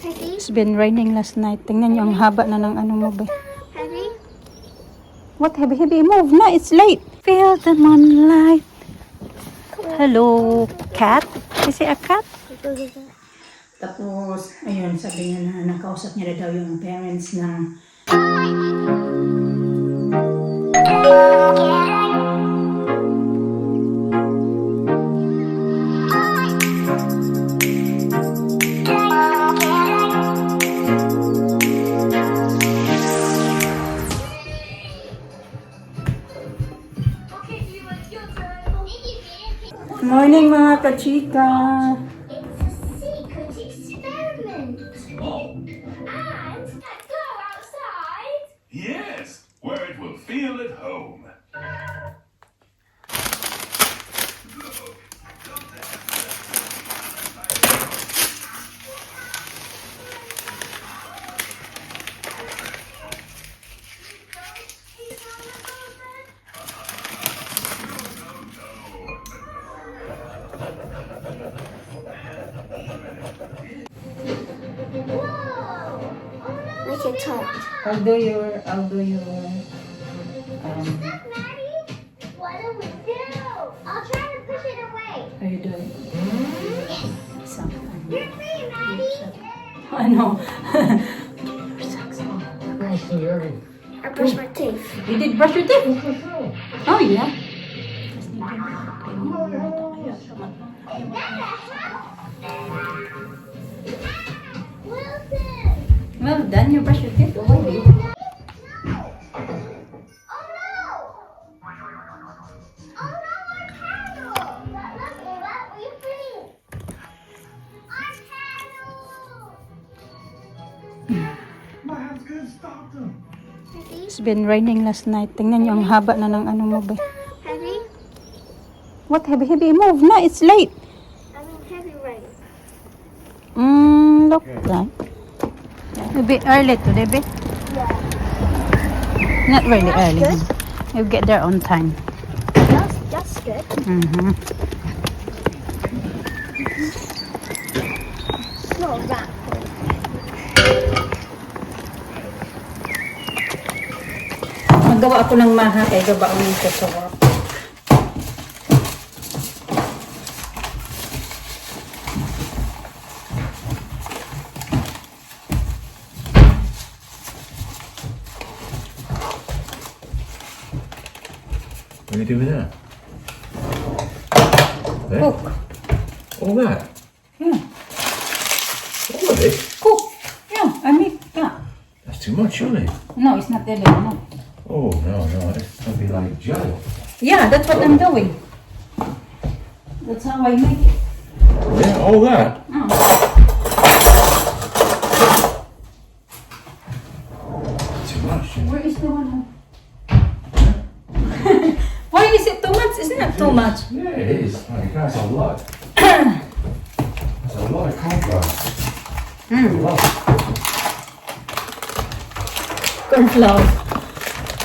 It's been raining last night. Tingnan nyo, ang haba na ng ano mo ba. Heavy? What heavy? Heavy? Move na, it's late. Feel the moonlight. Hello, cat? Is it a cat? Tapos, ayun, sabi niya na nakausap niya na daw yung parents ng Morning mga kachika! It's a secret experiment. And go outside. Yes, where it will feel at home. Make it tight. I'll do your Maddie, what do we do? I'll try to push it away. are you doing? Something. You're free, Maddie. Ano? I brush my teeth. You did brush your teeth? Oh yeah. Wilson! Well done, you brush your teeth already. Oh no! Oh no, our candle! Let me free! Our candle! My hands could stop them. It's been raining last night. Tingnan nyo, ang haba na ng ano mo ba. Heavy? What heavy? Heavy? Move na, it's late. I mean heavy rain. Look like. Maybe early today, babe. Yeah. Not really That's early. good. You'll get there on time. That's good. Mm-hmm. It's not that. Magawa ako ng maha kay gabaon nito sa work. What are you doing there? There? Cook. All that? Yeah. All of it? Cook. Yeah, I make. Yeah. That's too much, surely. No, it's not really. No. Oh, no, it's going to be like jello. Yeah, that's what I'm doing. That's how I make it. Yeah, all that? Oh. Too much. Where is the one? Why is it too much? Isn't it too much? Yeah, it is. Like, that's a lot. That's a lot of corn flour. A lot. Corn flour.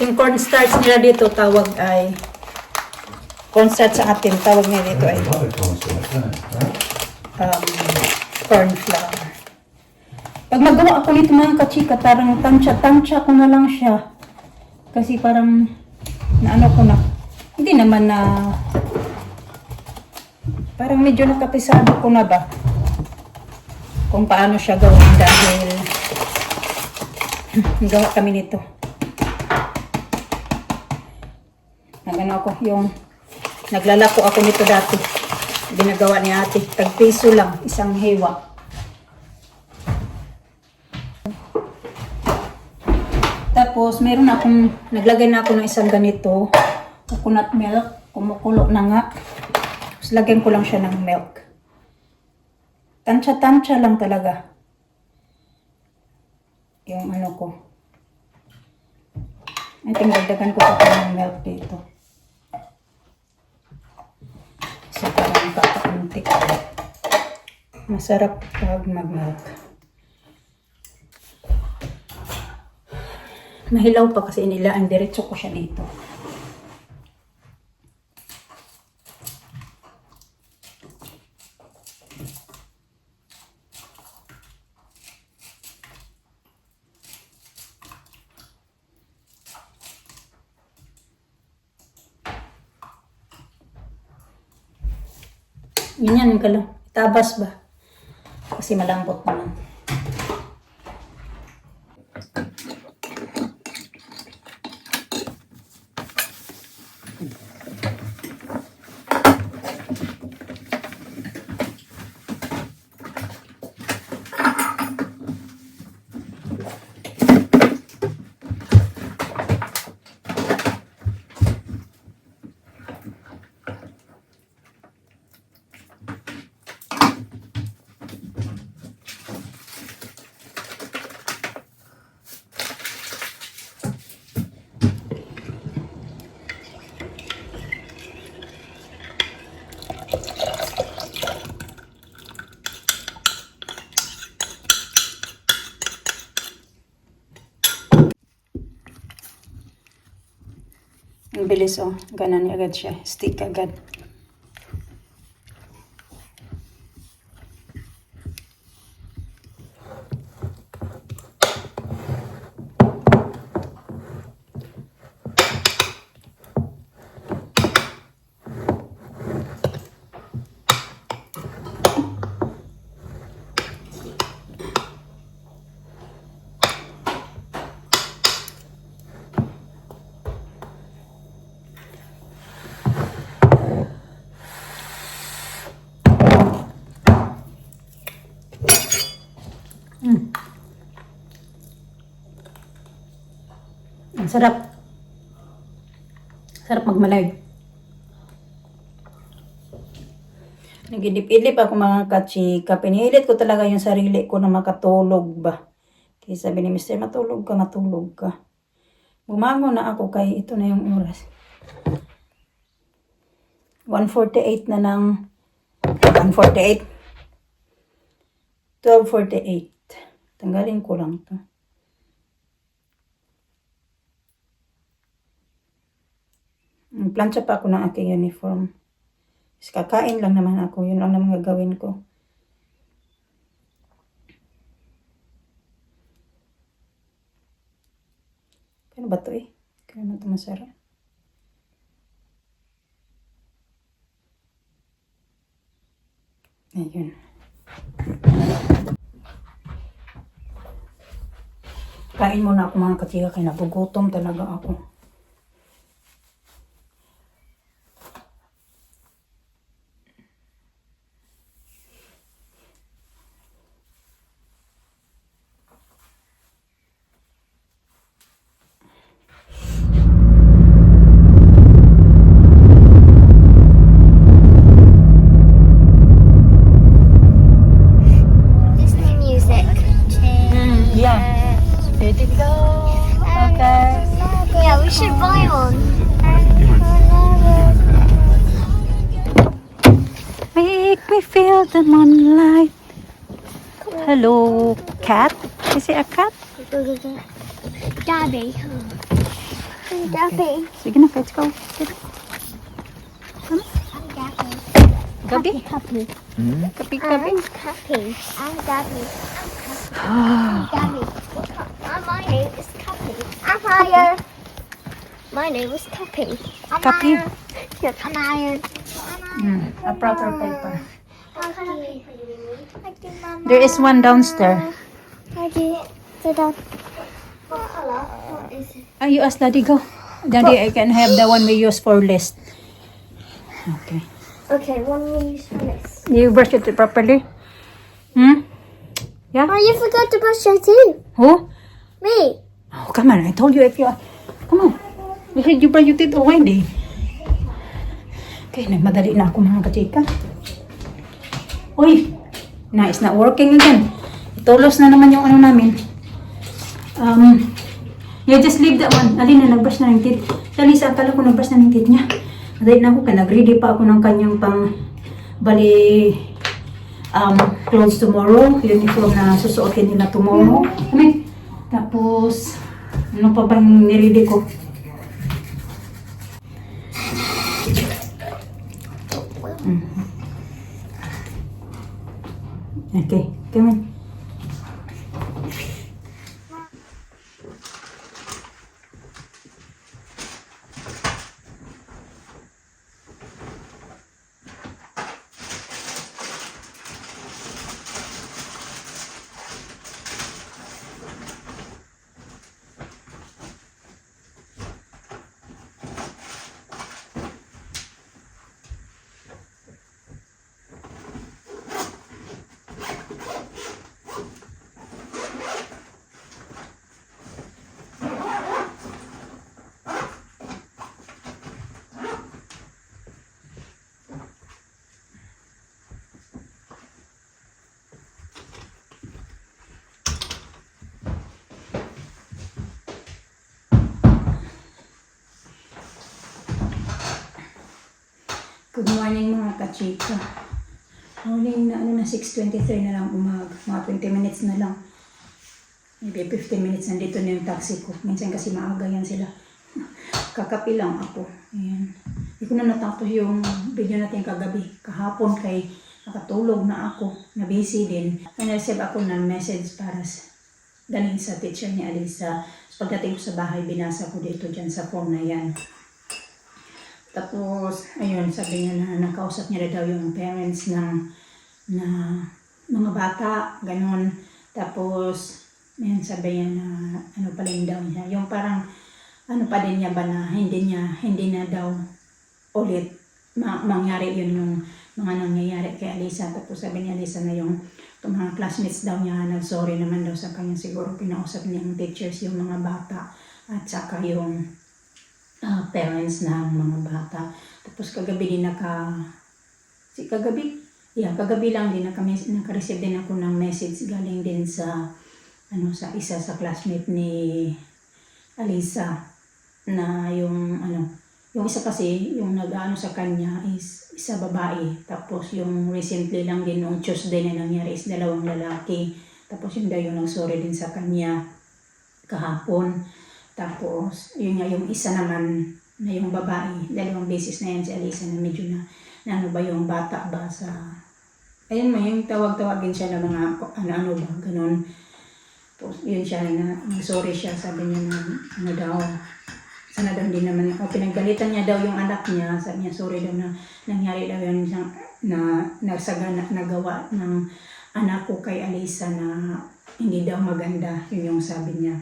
Yung cornstarch nila dito, tawag ay cornstarch sa atin, tawag nila dito ay A lot of corn starch, isn't it? Right? corn flour. Pag magawa ako nito mga kachika, parang tansya ko na lang siya. Kasi parang naano ko na, hindi naman na, parang medyo nakapisado ko na ba kung paano siya gawin dahil gawa kami nito. Nagano ako yung naglalako ako nito dati. Ginagawa ni ate. Tag-piso lang, isang hewa. Tapos meron akong naglagay na ako ng isang ganito, coconut milk, kumukulo na nga. Tapos lagyan ko lang siya ng milk. Tansya lang talaga. Yung ano ko. I think dagdagan ko pa ng milk dito. So parang kakaunti. Masarap pag mag-milk. Mahilaw pa kasi nila, ang diretso ko siya dito. Ganyan ka lang. Tabas ba? Kasi malambot naman. Ang bilis oh. Ganan agad siya. Stick agad. Ang sarap. Sarap magmalag. Nagidip-idip ako mga kachika. Pinilit ko talaga yung sarili ko na makatulog ba. Kaya sabi ni Mr. matulog ka, matulog ka. Bumangon na ako kay ito na yung oras. 1:48 na ng 1:48. 12:48. Tanggalin ko lang to. Plancha pa ako ng aking uniform. Kakain lang naman ako. Yun lang naman gagawin ko. Kano ba ito eh? Kaya naman ito masarap. Ayun. Kain muna ako mga kachika. Kaya nagugutom talaga ako. Disney music. Yeah. Ready to go? Okay. Yeah, we should buy one. Make me feel the moonlight. Hello, cat. Is it a cat? Gabby. Gabby. Sige na, let's go. I'm Gabby. Gabi? Happy. Kapi, kapi. I'm Cappy. I'm Gabby. I'm Gabby. My name is Cappy. I'm Iron. My name is Cappy. I'm Cappy. Iron. I'm Iron. A proper paper. Cappy. There is one downstairs. Daddy. Sit down. What color? What is it? Ah, you ask Daddy, go. Daddy, I can have the one we use for list. Okay. Okay, one we use for this. You brush it properly? Hmm? Yeah? Oh, you forgot to brush your teeth. Who? Me. Oh, come on. I told you if you... Come on. You said you brush your teeth already. Okay, nagmadali na ako mga kachika. Uy! Na, it's not working again. Itulos na naman yung ano namin. Yeah, just leave that one. Alin na, nagbrush na ng teeth. Sa Lisa, akala ko nagbrush na ng teeth niya. Madali na ako, kaya nag-ready pa ako ng kanyang pang bali clothes tomorrow. Uniform na susuotin nila tomorrow. Kami. Tapos, ano pa bang niready ko? Okay, come on. Good morning mga kachika. Morning na 6:23 na lang umaga. Mga 20 minutes na lang. Maybe 15 minutes nandito na yung taxi ko. Minsan kasi maaga yan sila. Kakapi lang ako. Ayan. Hindi ko na natapos yung video natin kagabi. Kahapon kay nakatulog na ako. Na busy din. May na-receive ako ng message para galing sa teacher ni Alisa. So, pagdating ko sa bahay, binasa ko dito dyan sa phone na yan. Tapos, ayun, sabi niya na nakausap niya daw yung parents ng mga bata, ganon. Tapos, ayun, sabi niya na ano pala yung daw niya. Yung parang, ano pa din niya ba na hindi na daw ulit mangyari yun yung mga nangyayari kay Alisa. Tapos sabi niya Alisa na yung mga classmates daw niya nag-sorry naman daw sa kanya. Siguro pinausap niya yung teachers, yung mga bata at saka yung parents ng mga bata. Tapos kagabi din kagabi lang din naka-receive din ako ng message galing din sa sa isa sa classmate ni Alisa na yung isa kasi yung nag-ano sa kanya is isa babae. Tapos yung recently lang din noong Tuesday na nangyari is 2 lalaki. Tapos yun daw yung nag-sorry din sa kanya kahapon. Tapos, yun nga, yung isa naman na yung babae, 2 beses na yan si Alisa na medyo na ano ba yung bata ba sa... Ayun mo, yung tawag-tawagin siya ng mga ano-ano ba, ganun. Tapos, yun siya na, sorry siya, sabi niya na, ano daw, sana daw hindi naman, pinagalitan niya daw yung anak niya, sabi niya, sorry daw na nangyari daw yun na nagawa ng anak ko kay Alisa na hindi daw maganda, yun yung sabi niya.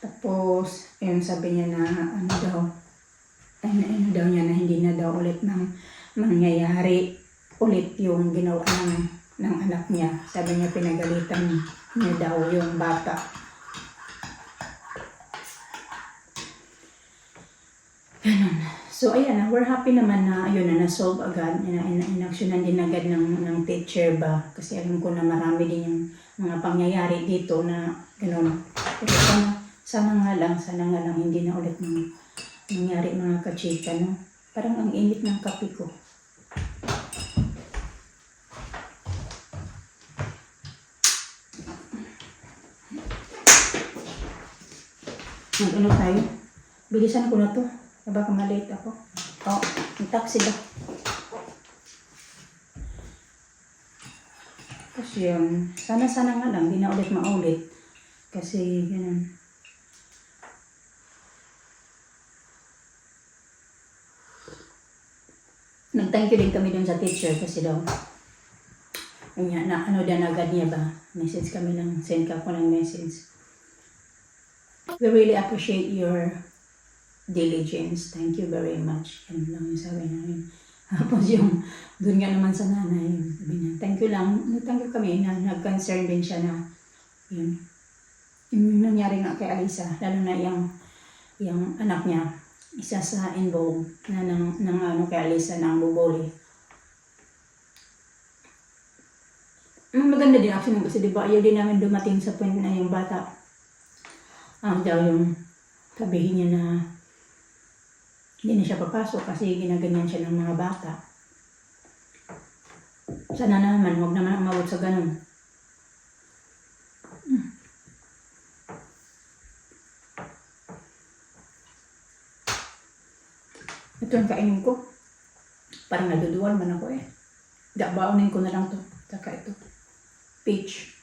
Tapos, ayun, sabi niya na ano daw niya na hindi na daw ulit mangyayari ulit yung ginawa ng anak niya. Sabi niya pinagalitan niya daw yung bata. Ganun. So, ayan, we're happy naman na ayun na na-solve agad, in-actionan din agad ng teacher ba. Kasi alam ko na marami din yung mga pangyayari dito na ganun. Pero sana nga lang hindi na ulit nangyari mga kachika, no? Parang ang init ng kape ko. Ano tayo? Bilisan ko na to. Baka malate ako. Ang taxi ba? Kasi yun, sana nga lang, di na ulit maulit. Kasi, ganun. Nag-thank you din kami dun sa teacher kasi daw na ano din agad niya ba, message kami lang, send ka po ng message. We really appreciate your diligence, thank you very much. Yan lang yung sabi namin. Tapos yung dun nga naman sa nanay, sabi niya, thank you kami na nag-concern din siya na yun, yung nangyari nga kay Alisa, lalo na yung anak niya, isa sa involved na ng kay Alisa na ang bubuli. Maganda din actually kasi diba ayaw din namin dumating sa point na yung bata daw yung sabihin niya na hindi na siya papasok kasi ginaganyan siya ng mga bata. Sana naman, huwag naman umabot sa ganun. Ito ang kainin ko. Parang naduduwal man ako eh. Baunin ko na lang to. Saka ito. Peach.